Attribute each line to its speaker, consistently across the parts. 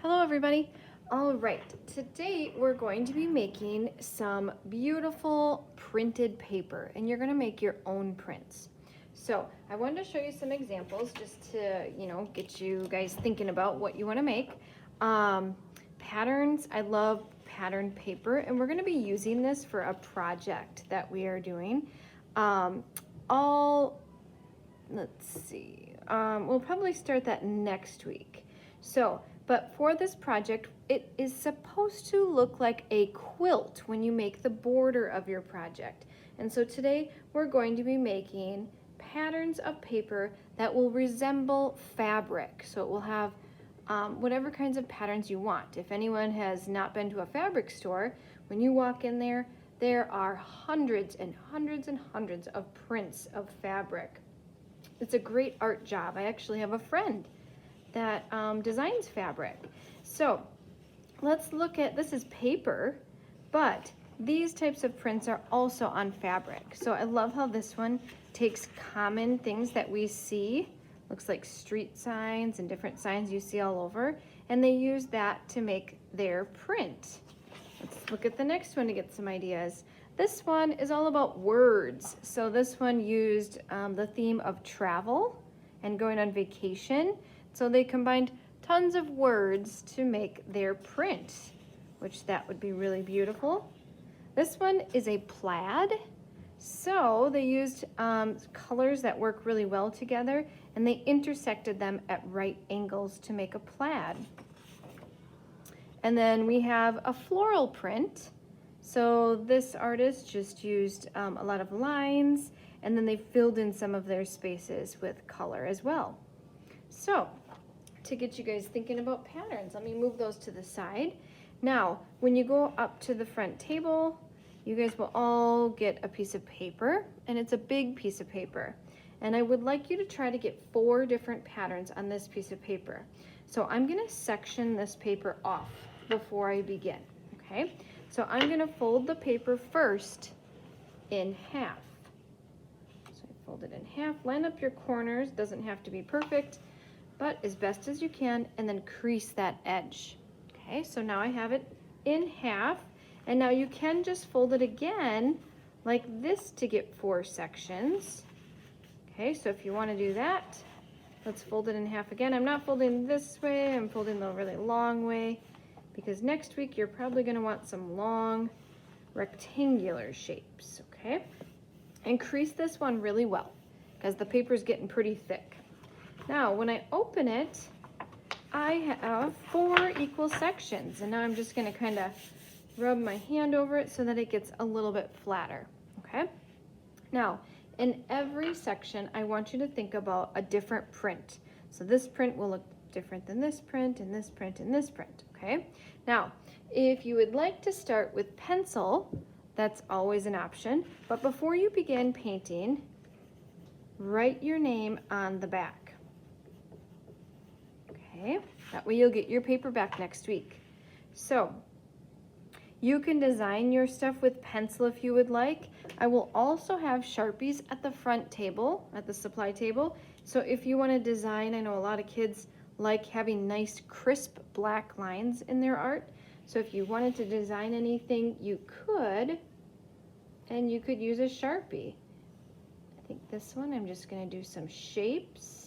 Speaker 1: Hello everybody. All right, today we're going to be making some beautiful printed paper and you're going to make your own prints. So I wanted to show you some examples just to, get you guys thinking about what you want to make. Patterns, I love patterned paper and we're going to be using this for a project that we are doing. Let's see, we'll probably start that next week. But for this project, it is supposed to look like a quilt when you make the border of your project. And so today we're going to be making patterns of paper that will resemble fabric. So it will have whatever kinds of patterns you want. If anyone has not been to a fabric store, when you walk in there, there are hundreds and hundreds and hundreds of prints of fabric. It's a great art job. I actually have a friend that designs fabric. So let's look at, this is paper, but these types of prints are also on fabric. So I love how this one takes common things that we see, looks like street signs and different signs you see all over, and they use that to make their print. Let's look at the next one to get some ideas. This one is all about words. So this one used the theme of travel and going on vacation. So they combined tons of words to make their print, which that would be really beautiful. This one is a plaid. So they used colors that work really well together and they intersected them at right angles to make a plaid. And then we have a floral print. So this artist just used a lot of lines and then they filled in some of their spaces with color as well. So to get you guys thinking about patterns, let me move those to the side. Now, when you go up to the front table, you guys will all get a piece of paper, and it's a big piece of paper. And I would like you to try to get 4 different patterns on this piece of paper. So I'm gonna section this paper off before I begin, okay? So I'm gonna fold the paper first in half. So I fold it in half, line up your corners, doesn't have to be perfect, but as best as you can, and then crease that edge. Okay, so now I have it in half, and now you can just fold it again like this to get 4 sections. Okay, so if you want to do that, let's fold it in half again. I'm not folding this way, I'm folding the really long way, because next week you're probably going to want some long rectangular shapes, okay? And crease this one really well, because the paper is getting pretty thick. Now, when I open it, I have 4 equal sections, and now I'm just gonna kind of rub my hand over it so that it gets a little bit flatter, okay? Now, in every section, I want you to think about a different print. So this print will look different than this print, and this print, and this print, okay? Now, if you would like to start with pencil, that's always an option, but before you begin painting, write your name on the back. Okay, that way you'll get your paper back next week. So you can design your stuff with pencil if you would like. I will also have Sharpies at the front table, at the supply table. So if you want to design, I know a lot of kids like having nice crisp black lines in their art. So if you wanted to design anything, you could, and you could use a Sharpie. I think this one, I'm just going to do some shapes.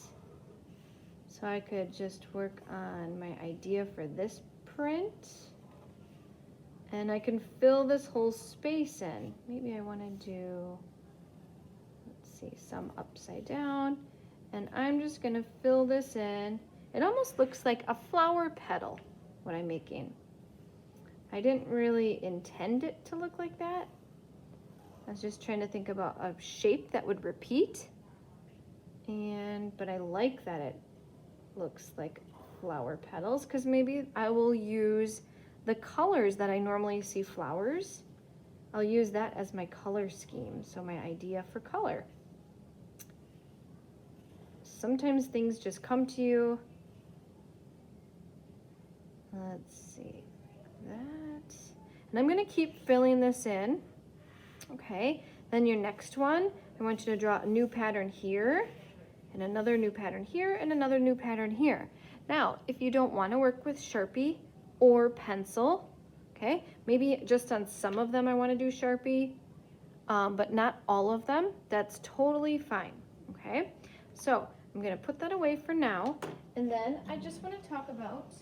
Speaker 1: So I could just work on my idea for this print. And I can fill this whole space in. Maybe I want to do, let's see, some upside down. And I'm just going to fill this in. It almost looks like a flower petal, what I'm making. I didn't really intend it to look like that. I was just trying to think about a shape that would repeat. But I like that it looks like flower petals, because maybe I will use the colors that I normally see flowers. I'll use that as my color scheme, so my idea for color. Sometimes things just come to you. Let's see, that. And I'm gonna keep filling this in, okay? Then your next one, I want you to draw a new pattern here, and another new pattern here, and another new pattern here. Now, if you don't want to work with Sharpie or pencil, okay, maybe just on some of them I want to do Sharpie, but not all of them, that's totally fine, okay? So I'm going to put that away for now, and then I just want to talk about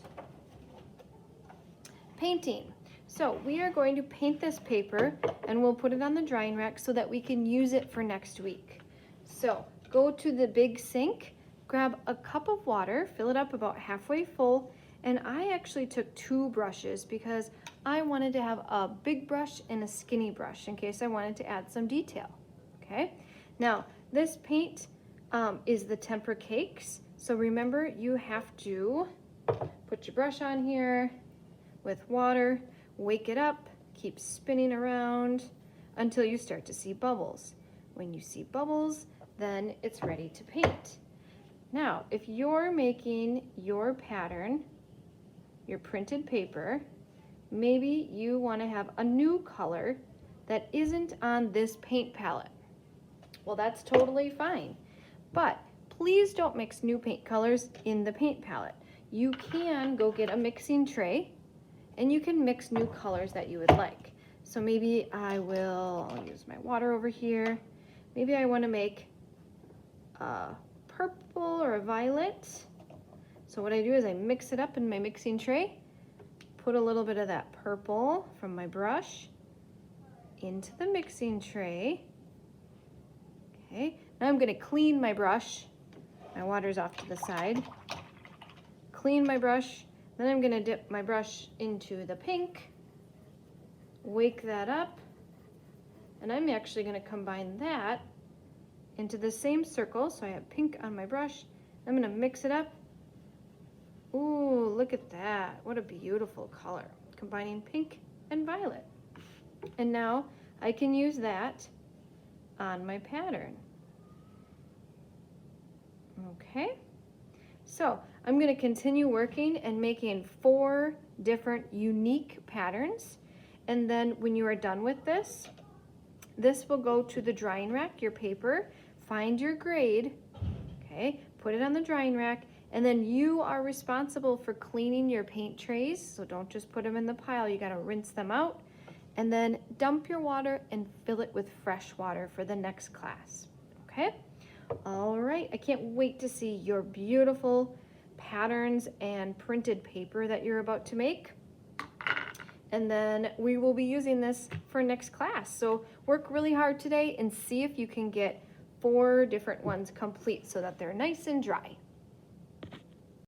Speaker 1: painting. So we are going to paint this paper, and we'll put it on the drying rack so that we can use it for next week. So go to the big sink, grab a cup of water, fill it up about halfway full, and I actually took 2 brushes because I wanted to have a big brush and a skinny brush in case I wanted to add some detail, okay? Now, this paint is the Tempera Cakes, so remember you have to put your brush on here with water, wake it up, keep spinning around until you start to see bubbles. When you see bubbles, then it's ready to paint. Now, if you're making your pattern, your printed paper, maybe you want to have a new color that isn't on this paint palette. Well, that's totally fine, but please don't mix new paint colors in the paint palette. You can go get a mixing tray and you can mix new colors that you would like. So maybe I'll use my water over here. Maybe I want to make a purple or a violet. So what I do is I mix it up in my mixing tray, put a little bit of that purple from my brush into the mixing tray. Okay, now I'm going to clean my brush. My water's off to the side. Clean my brush. Then I'm going to dip my brush into the pink, wake that up, and I'm actually going to combine that into the same circle. So I have pink on my brush. I'm going to mix it up. Ooh, look at that. What a beautiful color. Combining pink and violet. And now I can use that on my pattern. Okay. So I'm going to continue working and making 4 different unique patterns. And then when you are done with this, this will go to the drying rack, your paper, find your grade, okay, put it on the drying rack, and then you are responsible for cleaning your paint trays. So don't just put them in the pile, you got to rinse them out, and then dump your water and fill it with fresh water for the next class, okay? All right, I can't wait to see your beautiful patterns and printed paper that you're about to make. And then we will be using this for next class. So work really hard today and see if you can get 4 different ones complete so that they're nice and dry.